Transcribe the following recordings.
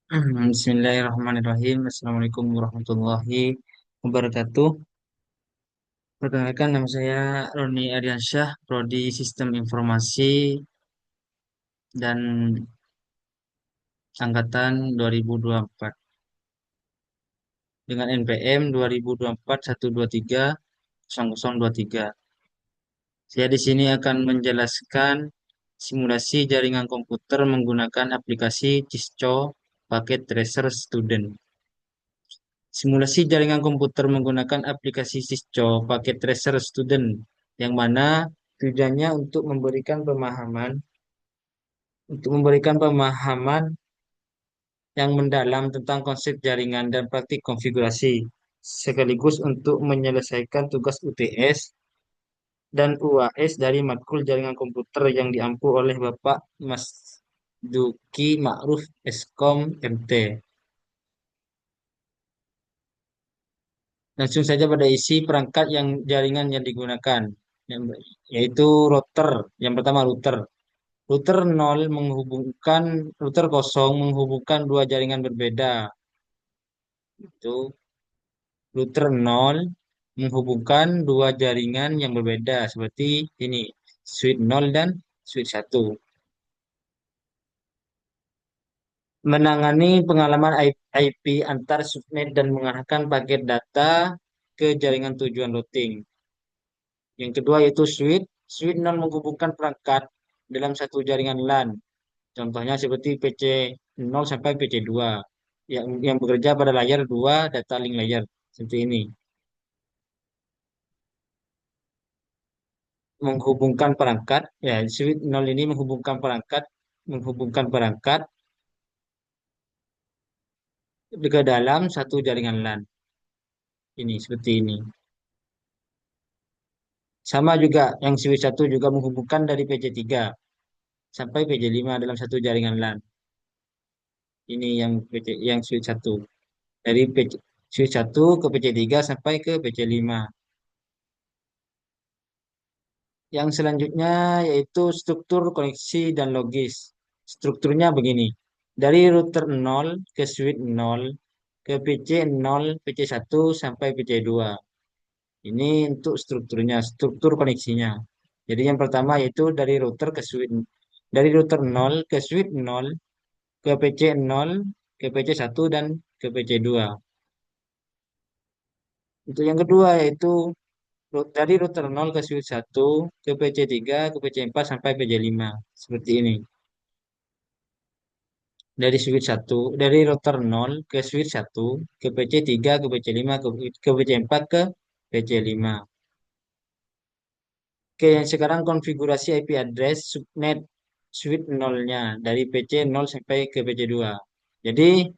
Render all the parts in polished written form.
Bismillahirrahmanirrahim. Assalamualaikum warahmatullahi wabarakatuh. Perkenalkan nama saya Roni Aryansyah, Prodi Sistem Informasi dan Angkatan 2024 dengan NPM 2024 123 0023. Saya di sini akan menjelaskan simulasi jaringan komputer menggunakan aplikasi Cisco Packet Tracer Student. Simulasi jaringan komputer menggunakan aplikasi Cisco Packet Tracer Student, yang mana tujuannya untuk memberikan pemahaman yang mendalam tentang konsep jaringan dan praktik konfigurasi, sekaligus untuk menyelesaikan tugas UTS dan UAS dari matkul jaringan komputer yang diampu oleh Bapak Mas Duki Ma'ruf Eskom MT. Langsung saja pada isi perangkat yang jaringan yang digunakan, yaitu router. Yang pertama router. Router nol menghubungkan router kosong menghubungkan dua jaringan berbeda. Itu router nol menghubungkan dua jaringan yang berbeda seperti ini, switch nol dan switch satu. Menangani pengalaman IP antar subnet dan mengarahkan paket data ke jaringan tujuan routing. Yang kedua yaitu switch. Switch non menghubungkan perangkat dalam satu jaringan LAN. Contohnya seperti PC0 sampai PC2 yang bekerja pada layar 2 data link layer seperti ini. Menghubungkan perangkat, ya switch 0 ini menghubungkan perangkat ke dalam satu jaringan LAN. Ini seperti ini. Sama juga yang switch 1 juga menghubungkan dari PC3 sampai PC5 dalam satu jaringan LAN. Ini yang switch 1. Dari switch 1 ke PC3 sampai ke PC5. Yang selanjutnya yaitu struktur koneksi dan logis. Strukturnya begini. Dari router 0 ke switch 0 ke PC0, PC1 sampai PC2. Ini untuk strukturnya, struktur koneksinya. Jadi yang pertama yaitu dari router 0 ke switch 0 ke PC0 ke PC1 dan ke PC2. Untuk yang kedua yaitu dari router 0 ke switch 1 ke PC3 ke PC4 sampai PC5. Seperti ini. Dari router 0 ke switch 1 ke PC3 ke PC5 ke PC4 ke PC5. Oke, yang sekarang konfigurasi IP address subnet switch 0-nya dari PC0 sampai ke PC2. Jadi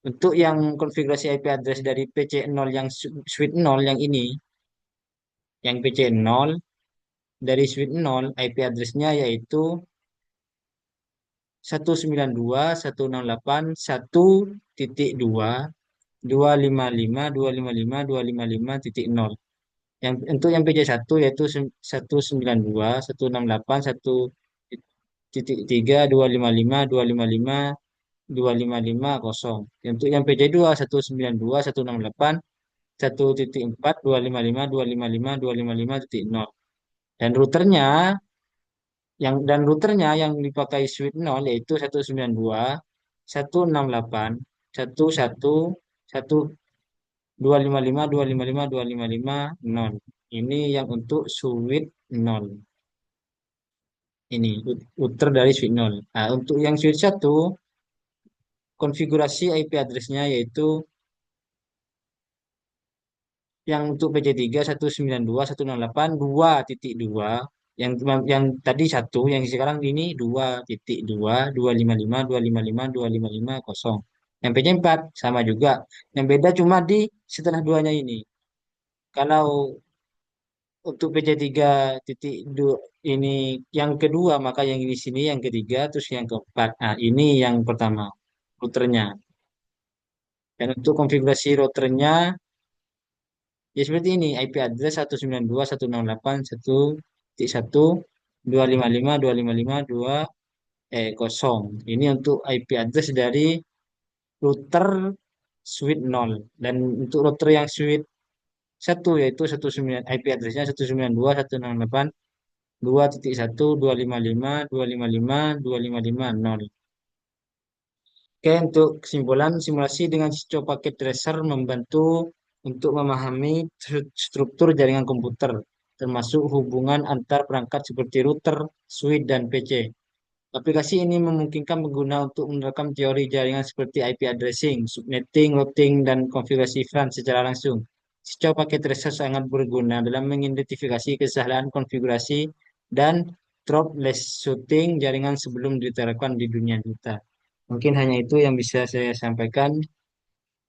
untuk yang konfigurasi IP address dari PC0 yang switch 0 yang ini, yang PC0 dari switch 0 IP addressnya yaitu 192.168.2 255.255.255.0. Untuk yang PC1 yaitu 192.168.1.3.255.255.255.0. Untuk yang PC2 192.168.1.4.255.255.255.0. Dan routernya yang dipakai switch 0 yaitu 192.168.1.255.255.255.0. Ini yang untuk switch 0. Ini router dari switch 0. Nah, untuk yang switch 1 konfigurasi IP address-nya yaitu yang untuk PC3 192.168.2.2, yang tadi satu, yang sekarang ini 2.2 255.255.255.0. Yang PC4 sama juga. Yang beda cuma di setelah duanya ini. Kalau untuk PC3.2 ini yang kedua, maka yang di sini yang ketiga, terus yang keempat. Nah, ini yang pertama, routernya. Dan untuk konfigurasi routernya, ya seperti ini, IP address 192.168.1.1.255.255.2 0. Ini untuk IP address dari router suite nol. Dan untuk router yang suite satu yaitu 19 IP addressnya 192.168.2.1 255.255.255.0. Oke, untuk kesimpulan, simulasi dengan siswa paket tracer membantu untuk memahami struktur jaringan komputer, termasuk hubungan antar perangkat seperti router, switch, dan PC. Aplikasi ini memungkinkan pengguna untuk menerapkan teori jaringan seperti IP addressing, subnetting, routing, dan konfigurasi VLAN secara langsung. Sejauh paket tracer sangat berguna dalam mengidentifikasi kesalahan konfigurasi dan troubleshooting jaringan sebelum diterapkan di dunia nyata. Mungkin hanya itu yang bisa saya sampaikan.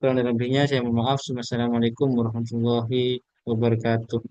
Kurang dan lebihnya saya mohon maaf. Wassalamualaikum warahmatullahi wabarakatuh.